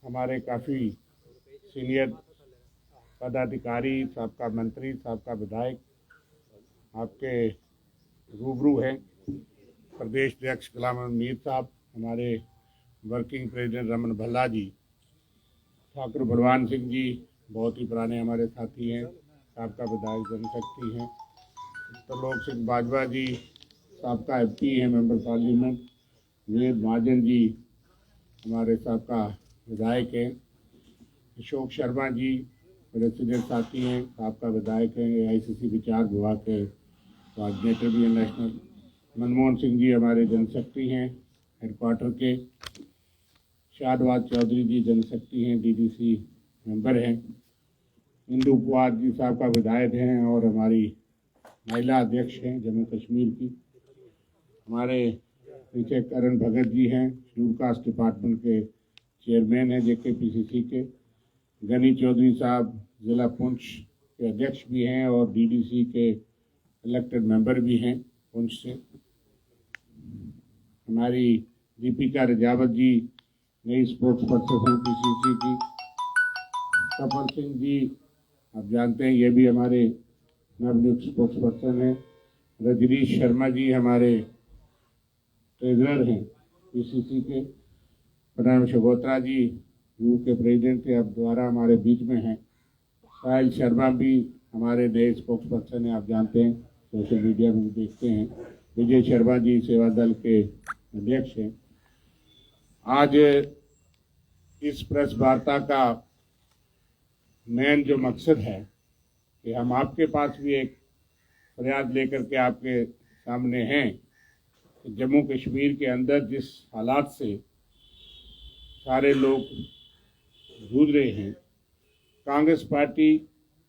हमारे काफ़ी सीनियर पदाधिकारी, साबका मंत्री, साबका विधायक आपके रूबरू हैं। प्रदेश अध्यक्ष गुलाम अहमद मीर साहब, हमारे वर्किंग प्रेसिडेंट रमन भल्ला जी, ठाकुर बलवान सिंह जी बहुत ही पुराने हमारे साथी हैं, साबका विधायक जनशक्ति हैं। त्रिलोक सिंह बाजवा जी साबका MP हैं, मेंबर पार्लियामेंट। वेद महाजन जी हमारे साबका विधायक हैं। अशोक शर्मा जी मेरे सीनियर साथी हैं, साबका विधायक हैं, AICC विचार विभाग के कोऑर्डिनेटर भी हैं नेशनल। मनमोहन सिंह जी हमारे जनशक्ति हैं, हेडक्वार्टर के। शाहनवाज चौधरी जी जनशक्ति हैं, DDC मेंबर हैं। इंदु कुमार जी साबका विधायक हैं और हमारी महिला अध्यक्ष हैं जम्मू कश्मीर की। हमारे पीछे करण भगत जी हैं, शेड्यूल कास्ट डिपार्टमेंट के चेयरमैन हैं JKPCC के। गनी चौधरी साहब जिला पुंछ के अध्यक्ष भी हैं और DDC के इलेक्टेड मेंबर भी हैं पुंछ से। हमारी दीपिका रजावत जी नई स्पोर्ट्स पर्सन हैं PCC की। कपल सिंह जी आप जानते हैं, ये भी हमारे नवनियुक्त स्पोर्ट्स पर्सन हैं। रजनीश शर्मा जी हमारे ट्रेजरर हैं PCC के। प्रणव शगोत्रा जी यू के प्रेसिडेंट थे, अब दोबारा हमारे बीच में हैं। साहिल शर्मा भी हमारे नए स्पोक्स पर्सन हैं, आप जानते हैं, सोशल मीडिया में भी देखते हैं। विजय शर्मा जी सेवा दल के अध्यक्ष हैं। आज इस प्रेस वार्ता का मेन जो मकसद है कि हम आपके पास भी एक फरियाद लेकर के आपके सामने हैं कि जम्मू कश्मीर के अंदर जिस हालात से सारे लोग जूझ रहे हैं, कांग्रेस पार्टी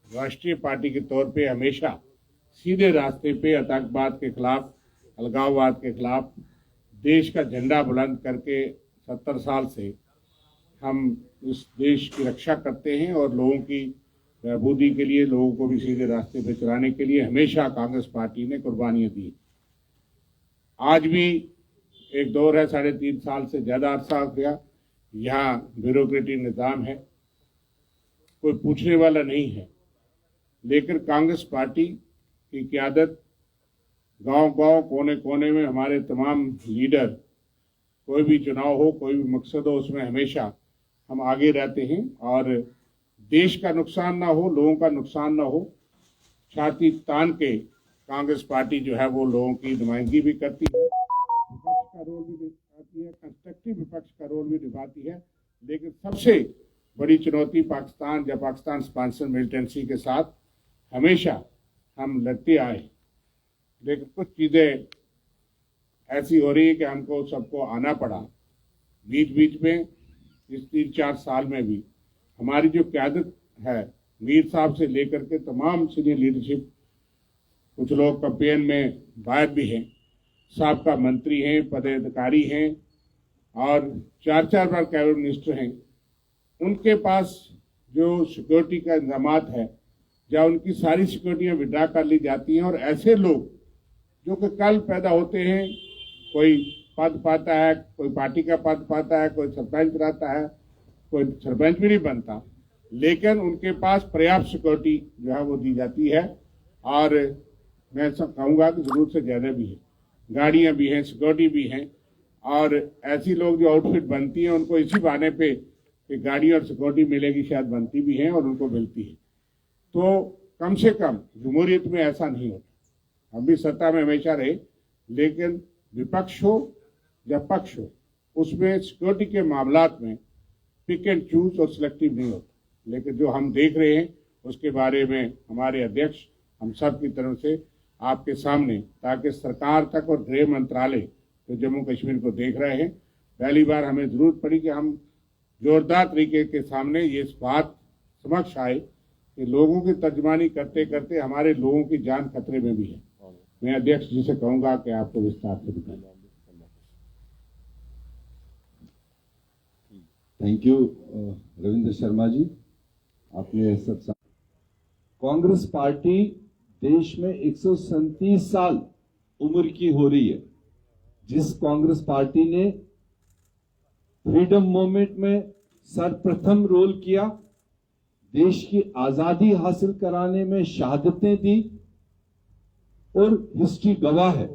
राष्ट्रीय पार्टी के तौर पे हमेशा सीधे रास्ते पे आतंकवाद के खिलाफ, अलगाववाद के खिलाफ देश का झंडा बुलंद करके 70 साल से हम इस देश की रक्षा करते हैं और लोगों की बहबूदी के लिए, लोगों को भी सीधे रास्ते पे चलाने के लिए हमेशा कांग्रेस पार्टी ने कुर्बानियां दी। आज भी एक दौर है, 3.5 साल से ज़्यादा अरसा हो गया, यहाँ ब्यूरोक्रेटिक निज़ाम है, कोई पूछने वाला नहीं है। लेकिन कांग्रेस पार्टी की क़यादत गांव-गांव, कोने-कोने में हमारे तमाम लीडर, कोई भी चुनाव हो, कोई भी मकसद हो, उसमें हमेशा हम आगे रहते हैं और देश का नुकसान ना हो, लोगों का नुकसान ना हो, छाती तान के कांग्रेस पार्टी जो है वो लोगों की नुमाइंदगी भी करती है, विपक्ष का रोल भी निभाती है, कंस्ट्रक्टिव विपक्ष का रोल भी निभाती है। लेकिन सबसे बड़ी चुनौती पाकिस्तान, जब पाकिस्तान स्पॉन्सर मिलिटेंसी के साथ हमेशा हम लड़ते आए। लेकिन कुछ चीज़ें ऐसी हो रही है कि हमको सबको आना पड़ा। बीच बीच में इस 3-4 साल में भी हमारी जो क़यादत है, मीर साहब से लेकर के तमाम सीनियर लीडरशिप, कुछ लोग कैंपेन में बाहर भी हैं, साबका मंत्री हैं, पदाधिकारी हैं और 4-4 बार कैबिनेट मिनिस्टर हैं, उनके पास जो सिक्योरिटी का इंतजामात है, जहाँ उनकी सारी सिक्योरिटियाँ विड्रा कर ली जाती हैं और ऐसे लोग जो कि कल पैदा होते हैं, कोई पद पाता है, कोई पार्टी का पद पाता है, कोई सरपंच रहता है, कोई सरपंच भी नहीं बनता, लेकिन उनके पास पर्याप्त सिक्योरिटी जो है वो दी जाती है। और मैं सब कहूँगा कि ज़रूरत से ज़्यादा भी है, गाड़ियाँ भी हैं, सिक्योरिटी भी हैं और ऐसी लोग जो आउटफिट बनती हैं उनको इसी बहाने पे कि गाड़ी और सिक्योरिटी मिलेगी शायद बनती भी हैं और उनको मिलती है। तो कम से कम जमहूरियत में ऐसा नहीं होता। हम भी सत्ता में हमेशा रहे, लेकिन विपक्ष हो या पक्ष हो, उसमें सिक्योरिटी के मामलात में पिक एंड चूज और सिलेक्टिव नहीं होता। लेकिन जो हम देख रहे हैं उसके बारे में हमारे अध्यक्ष हम सब की तरफ से आपके सामने, ताकि सरकार तक और गृह मंत्रालय जो जम्मू कश्मीर को देख रहे हैं, पहली बार हमें जरूरत पड़ी कि हम जोरदार तरीके के सामने ये इस बात समक्ष आए कि लोगों की तर्जमानी करते करते हमारे लोगों की जान खतरे में भी है। मैं अध्यक्ष जी से कहूँगा कि आपको विस्तार से बताएं। थैंक यू रविंद्र शर्मा जी, आपने सब कांग्रेस पार्टी देश में 137 साल उम्र की हो रही है। जिस कांग्रेस पार्टी ने फ्रीडम मूवमेंट में सर्वप्रथम रोल किया, देश की आजादी हासिल कराने में शहादतें दी और हिस्ट्री गवाह है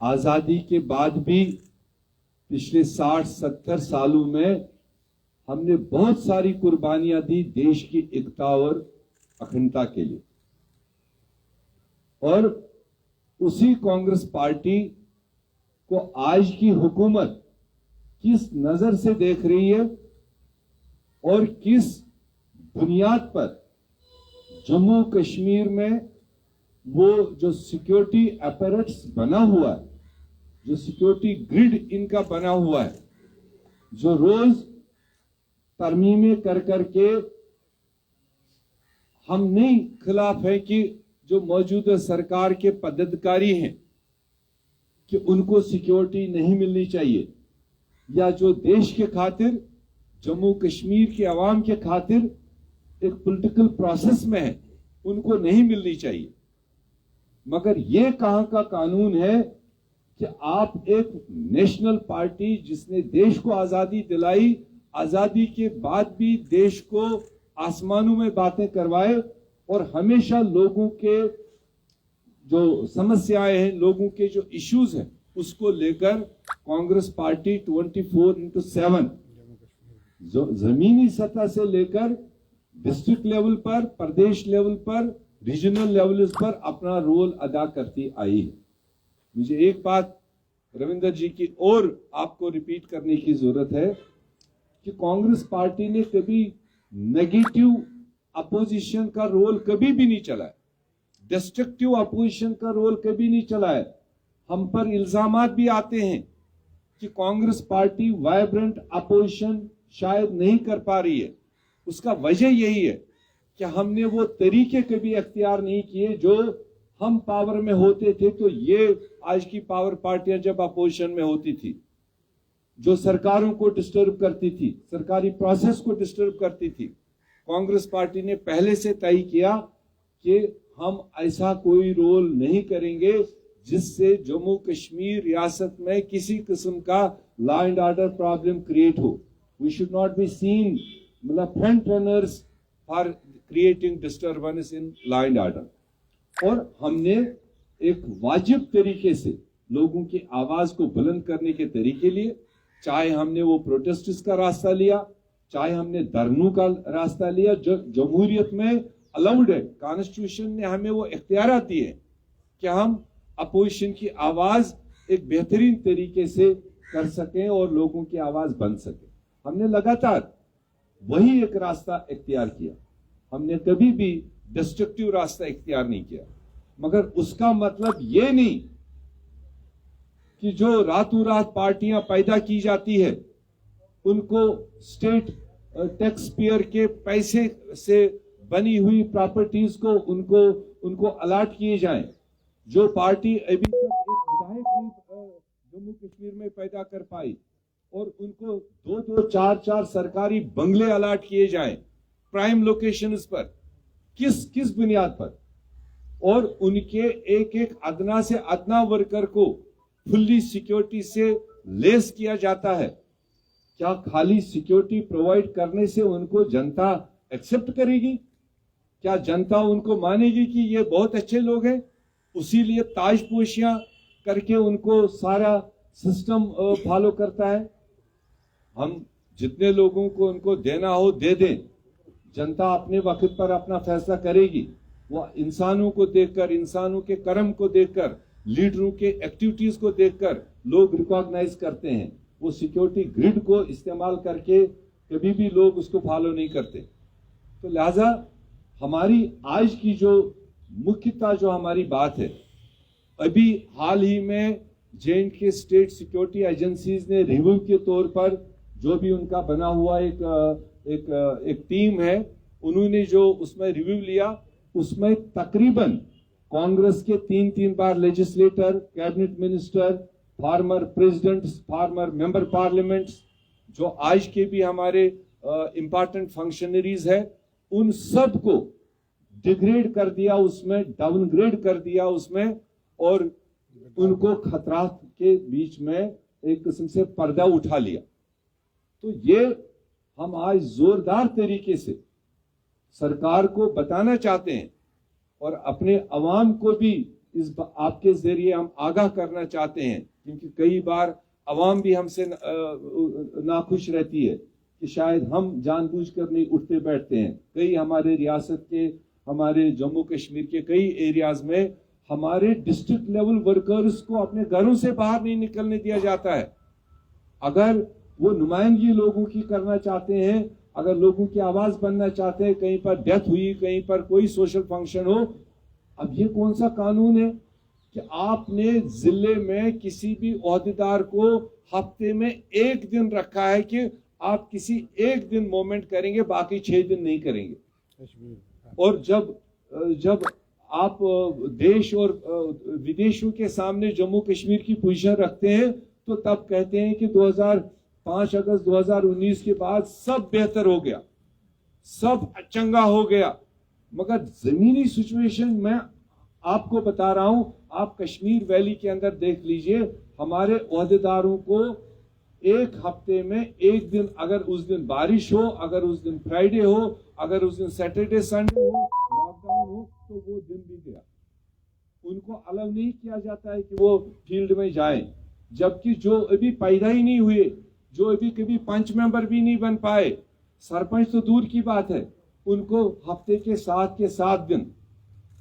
आजादी के बाद भी पिछले 60-70 सालों में हमने बहुत सारी कुर्बानियां दी देश की एकता और अखंडता के लिए। और उसी कांग्रेस पार्टी को आज की हुकूमत किस नजर से देख रही है और किस बुनियाद पर जम्मू कश्मीर में वो जो सिक्योरिटी अपैरेट्स बना हुआ है, जो सिक्योरिटी ग्रिड इनका बना हुआ है, जो रोज तरमीमें कर करके हम नहीं खिलाफ है कि जो मौजूदा सरकार के पदाधिकारी हैं कि उनको सिक्योरिटी नहीं मिलनी चाहिए, या जो देश के खातिर जम्मू कश्मीर के अवाम के खातिर एक पॉलिटिकल प्रोसेस में है उनको नहीं मिलनी चाहिए। मगर यह कहां का कानून है कि आप एक नेशनल पार्टी जिसने देश को आजादी दिलाई, आजादी के बाद भी देश को आसमानों में बातें करवाए और हमेशा लोगों के जो समस्याएं हैं, लोगों के जो इश्यूज हैं, उसको लेकर कांग्रेस पार्टी 24/7 जमीनी सतह से लेकर डिस्ट्रिक्ट लेवल पर, प्रदेश लेवल पर, रीजनल लेवल पर अपना रोल अदा करती आई है। मुझे एक बात रविंदर जी की और आपको रिपीट करने की जरूरत है कि कांग्रेस पार्टी ने कभी नेगेटिव अपोजिशन का रोल कभी भी नहीं चलाया, डिस्ट्रक्टिव अपोजिशन का रोल कभी नहीं चलाया। हम पर इल्जामात भी आते हैं कि कांग्रेस पार्टी वाइब्रेंट अपोजिशन शायद नहीं कर पा रही है। उसका वजह यही है कि हमने वो तरीके कभी अख्तियार नहीं किए जो हम पावर में होते थे तो ये आज की पावर पार्टियां जब अपोजिशन में होती थी, जो सरकारों को डिस्टर्ब करती थी, सरकारी प्रोसेस को डिस्टर्ब करती थी, कांग्रेस पार्टी ने पहले से तय किया कि हम ऐसा कोई रोल नहीं करेंगे जिससे जम्मू कश्मीर रियासत में किसी किस्म का law and order problem create हो। We should not be seen मतलब front runners for creating disturbance in law and order. और हमने एक वाजिब तरीके से लोगों की आवाज को बुलंद करने के तरीके लिए, चाहे हमने वो प्रोटेस्ट का रास्ता लिया, चाहे हमने धरनों का रास्ता लिया, जो जमहूरियत में अलाउड है, कॉन्स्टिट्यूशन ने हमें वो इख्तियार दिए कि हम अपोजिशन की आवाज एक बेहतरीन तरीके से कर सकें और लोगों की आवाज बन सके। हमने लगातार वही एक रास्ता इख्तियार किया, हमने कभी भी डिस्ट्रक्टिव रास्ता इख्तियार नहीं किया। मगर उसका मतलब ये नहीं कि जो रातों रात पार्टियां पैदा की जाती है उनको स्टेट टैक्स पेयर के पैसे से बनी हुई प्रॉपर्टीज को उनको अलॉट किए जाएं। जो पार्टी अभी तक एक विधायक नहीं जम्मू कश्मीर में पैदा कर पाई और उनको 2-2, 4-4 सरकारी बंगले अलॉट किए जाएं प्राइम लोकेशंस पर, किस बुनियाद पर, और उनके एक एक अदना से अदना वर्कर को फुल्ली सिक्योरिटी से लेस किया जाता है। क्या खाली सिक्योरिटी प्रोवाइड करने से उनको जनता एक्सेप्ट करेगी? क्या जनता उनको मानेगी कि ये बहुत अच्छे लोग हैं? उसी लिए ताजपोशियां करके उनको सारा सिस्टम फॉलो करता है। हम जितने लोगों को उनको देना हो दे दें, जनता अपने वक्त पर अपना फैसला करेगी। वो इंसानों को देखकर, इंसानों के कर्म को देखकर, लीडरों के एक्टिविटीज को देखकर लोग रिकॉग्नाइज करते हैं। वो सिक्योरिटी ग्रिड को इस्तेमाल करके कभी भी लोग उसको फॉलो नहीं करते। तो लिहाजा हमारी आज की जो मुख्यतः जो हमारी बात है, अभी हाल ही में J&K स्टेट सिक्योरिटी एजेंसीज ने रिव्यू के तौर पर जो भी उनका बना हुआ एक टीम है, उन्होंने जो उसमें रिव्यू लिया, उसमें तकरीबन कांग्रेस के 3 बार legislator, cabinet minister, former president, former member parliaments, जो आज के भी हमारे इंपॉर्टेंट फंक्शनरीज है, उन सब को डिग्रेड कर दिया, उसमें डाउनग्रेड कर दिया उसमें, और उनको खतरात के बीच में एक किस्म से पर्दा उठा लिया। तो ये हम आज जोरदार तरीके से सरकार को बताना चाहते हैं और अपने अवाम को भी आपके जरिए हम आगाह करना चाहते हैं, क्योंकि कई बार अवाम भी हमसे नाखुश रहती है कि शायद हम जानबूझकर नहीं उठते बैठते हैं। कई हमारे रियासत के, हमारे जम्मू कश्मीर के कई एरियाज में हमारे डिस्ट्रिक्ट लेवल वर्कर्स को अपने घरों से बाहर नहीं निकलने दिया जाता है। अगर वो नुमाइंदगी लोगों की करना चाहते हैं, अगर लोगों की आवाज बनना चाहते हैं, कहीं पर डेथ हुई, कहीं पर कोई सोशल फंक्शन हो, अब ये कौन सा कानून है कि आपने जिले में किसी भी ओहदेदार को हफ्ते में एक दिन रखा है कि आप किसी एक दिन मोमेंट करेंगे, बाकी 6 दिन नहीं करेंगे। और जब आप देश और विदेशों के सामने जम्मू कश्मीर की पोजीशन रखते हैं तो तब कहते हैं कि 5 अगस्त 2019 के बाद सब बेहतर हो गया, सब चंगा हो गया। मगर जमीनी सिचुएशन में आपको बता रहा हूं, आप कश्मीर वैली के अंदर देख लीजिए, हमारे ओहदेदारों को एक हफ्ते में एक दिन, अगर उस दिन बारिश हो, अगर उस दिन फ्राइडे हो, अगर उस दिन सैटरडे संडे हो, लॉकडाउन हो, तो वो दिन भी गया। उनको अलाउ नहीं किया जाता है कि वो फील्ड में जाएं, जबकि जो अभी पैदा ही नहीं हुए, जो अभी कभी पंच मेंबर भी नहीं बन पाए, सरपंच तो दूर की बात है, उनको हफ्ते के 7 दिन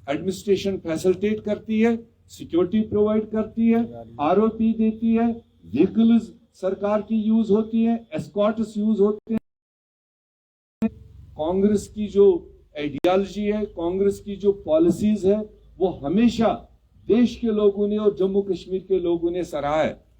एडमिनिस्ट्रेशन फैसिलिटेट करती है, सिक्योरिटी प्रोवाइड करती है, आरओपी देती है, व्हीकल्स सरकार की यूज होती है, एस्कॉर्ट्स यूज होते हैं। कांग्रेस की जो आइडियोलॉजी है, कांग्रेस की जो पॉलिसीज है, वो हमेशा देश के लोगों ने और जम्मू कश्मीर के लोगों ने सराहा है।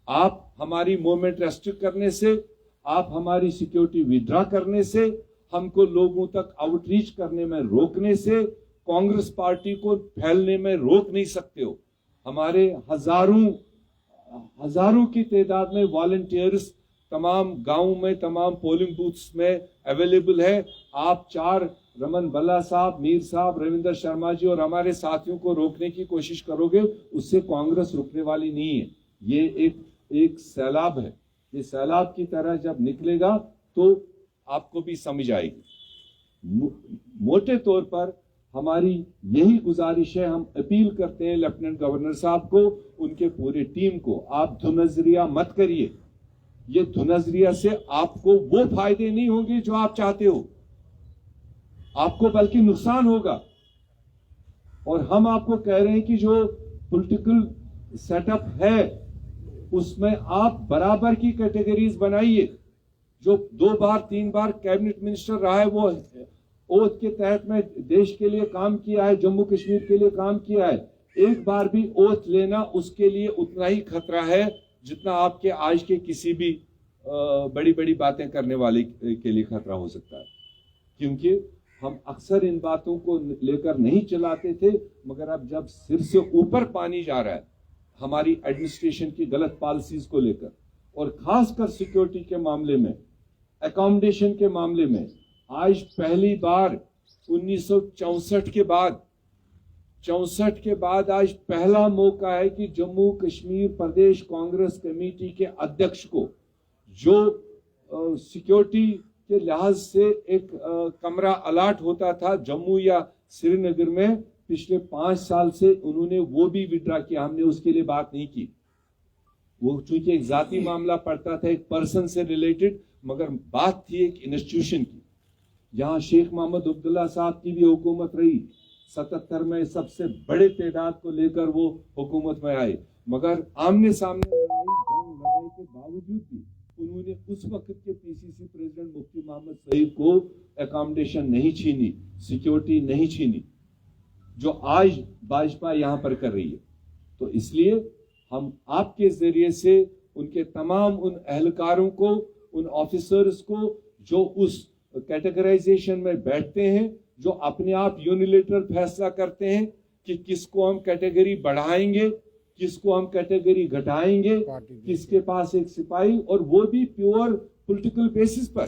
आप हमारी मूवमेंट रेस्ट्रिक्ट करने से, आप हमारी सिक्योरिटी विड्रॉ करने से, हमको लोगों तक आउटरीच करने में रोकने से, कांग्रेस पार्टी को फैलने में रोक नहीं सकते हो। हमारे हजारों की तादाद में वॉलंटियर्स तमाम गांवों में, तमाम पोलिंग बूथ्स में अवेलेबल है। आप 4 रमन भल्ला साहब, मीर साहब, रविंदर शर्मा जी और हमारे साथियों को रोकने की कोशिश करोगे, उससे कांग्रेस रुकने वाली नहीं है। ये एक सैलाब है, ये सैलाब की तरह जब निकलेगा तो आपको भी समझ आएगी। मोटे तौर पर हमारी यही गुजारिश है, हम अपील करते हैं लेफ्टिनेंट गवर्नर साहब को, उनके पूरे टीम को, आप धुनजरिया मत करिए। ये धुनजरिया से आपको वो फायदे नहीं होंगे जो आप चाहते हो, आपको बल्कि नुकसान होगा। और हम आपको कह रहे हैं कि जो पॉलिटिकल सेटअप है उसमें आप बराबर की कैटेगरीज बनाइए। जो 2 बार 3 बार कैबिनेट मिनिस्टर रहा है, वो ओथ के तहत में देश के लिए काम किया है, जम्मू कश्मीर के लिए काम किया है। एक बार भी ओथ लेना उसके लिए उतना ही खतरा है जितना आपके आज के किसी भी बड़ी बड़ी बातें करने वाले के लिए खतरा हो सकता है। क्योंकि हम अक्सर इन बातों को लेकर नहीं चलाते थे, मगर अब जब सिर से ऊपर पानी जा रहा है हमारी एडमिनिस्ट्रेशन की गलत पॉलिसीज को लेकर, और खासकर सिक्योरिटी के मामले में, अकोमोडेशन के मामले में, आज पहली बार 1964 के बाद आज पहला मौका है कि जम्मू कश्मीर प्रदेश कांग्रेस कमेटी के अध्यक्ष को, जो सिक्योरिटी के लिहाज से एक कमरा अलाट होता था जम्मू या श्रीनगर में, पिछले 5 साल से उन्होंने वो भी विड्रा किया। हमने उसके लिए बात नहीं की, वो चूंकि एक जाती मामला पड़ता था, एक पर्सन से रिलेटेड, मगर बात थी एक इंस्टीट्यूशन की। यहां शेख मोहम्मद अब्दुल्ला साहब की भी हुकूमत रही, 77 में सबसे बड़े तादाद को लेकर वो हुकूमत में आए, मगर आमने सामने जंग लड़ने के बावजूद भी उन्होंने उस वक्त के पीसीसी प्रेसिडेंट मुफ्ती मोहम्मद सईद को अकोमोडेशन नहीं छीनी, सिक्योरिटी नहीं छीनी, जो आज भाजपा यहां पर कर रही है। तो इसलिए हम आपके जरिए से उनके तमाम उन एहलकारों को, उन ऑफिसर्स को जो उस कैटेगराइजेशन में बैठते हैं, जो अपने आप यूनिलेटरल फैसला करते हैं कि किसको हम कैटेगरी बढ़ाएंगे, किसको हम कैटेगरी घटाएंगे, किसके पास एक सिपाही, और वो भी प्योर पॉलिटिकल बेसिस पर,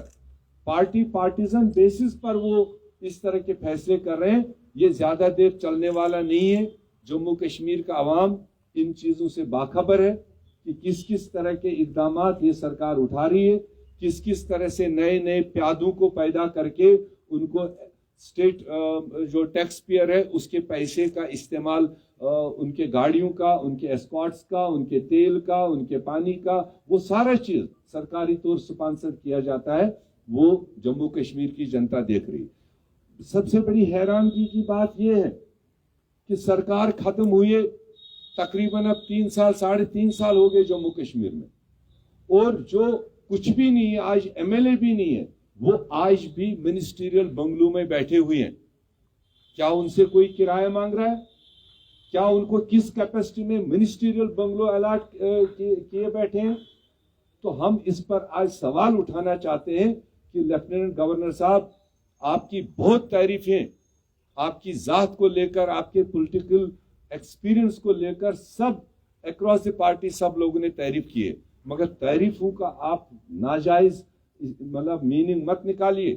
पार्टीजन बेसिस पर वो इस तरह के फैसले कर रहे हैं। ये ज्यादा देर चलने वाला नहीं है। जम्मू कश्मीर का अवाम इन चीजों से बाखबर है कि किस किस तरह के इकदामात ये सरकार उठा रही है, किस किस तरह से नए नए प्यादों को पैदा करके उनको स्टेट जो टैक्स पेयर है उसके पैसे का इस्तेमाल उनके गाड़ियों का, उनके एस्कॉर्ट्स का, उनके तेल का, उनके पानी का, वो सारा चीज सरकारी तौर स्पॉन्सर किया जाता है। वो जम्मू कश्मीर की जनता देख रही है। सबसे बड़ी हैरानगी की बात यह है कि सरकार खत्म हुए तकरीबन अब 3 साल 3.5 साल हो गए जम्मू कश्मीर में, और जो कुछ भी नहीं है, आज एमएलए भी नहीं है, वो आज भी मिनिस्ट्रियल बंगलों में बैठे हुए हैं। क्या उनसे कोई किराया मांग रहा है? क्या उनको किस कैपेसिटी में मिनिस्ट्रियल बंगलो अलॉट किए बैठे हैं? तो हम इस पर आज सवाल उठाना चाहते हैं कि लेफ्टिनेंट गवर्नर साहब, आपकी बहुत तारीफें, आपकी जात को लेकर, आपके पॉलिटिकल एक्सपीरियंस को लेकर सब अक्रॉस द पार्टी सब लोगों ने तारीफ की है, मगर तारीफों का आप नाजायज मतलब मीनिंग मत निकालिए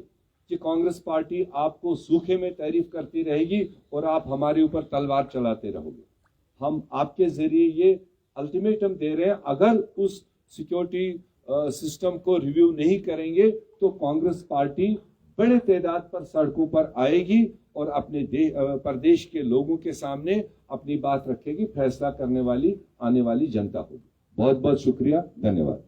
कि कांग्रेस पार्टी आपको सूखे में तारीफ करती रहेगी और आप हमारे ऊपर तलवार चलाते रहोगे। हम आपके जरिए ये अल्टीमेटम दे रहे हैं, अगर उस सिक्योरिटी सिस्टम को रिव्यू नहीं करेंगे तो कांग्रेस पार्टी बड़े तादाद पर सड़कों पर आएगी और अपने प्रदेश के लोगों के सामने अपनी बात रखेगी। फैसला करने वाली आने वाली जनता होगी। बहुत बहुत शुक्रिया, धन्यवाद।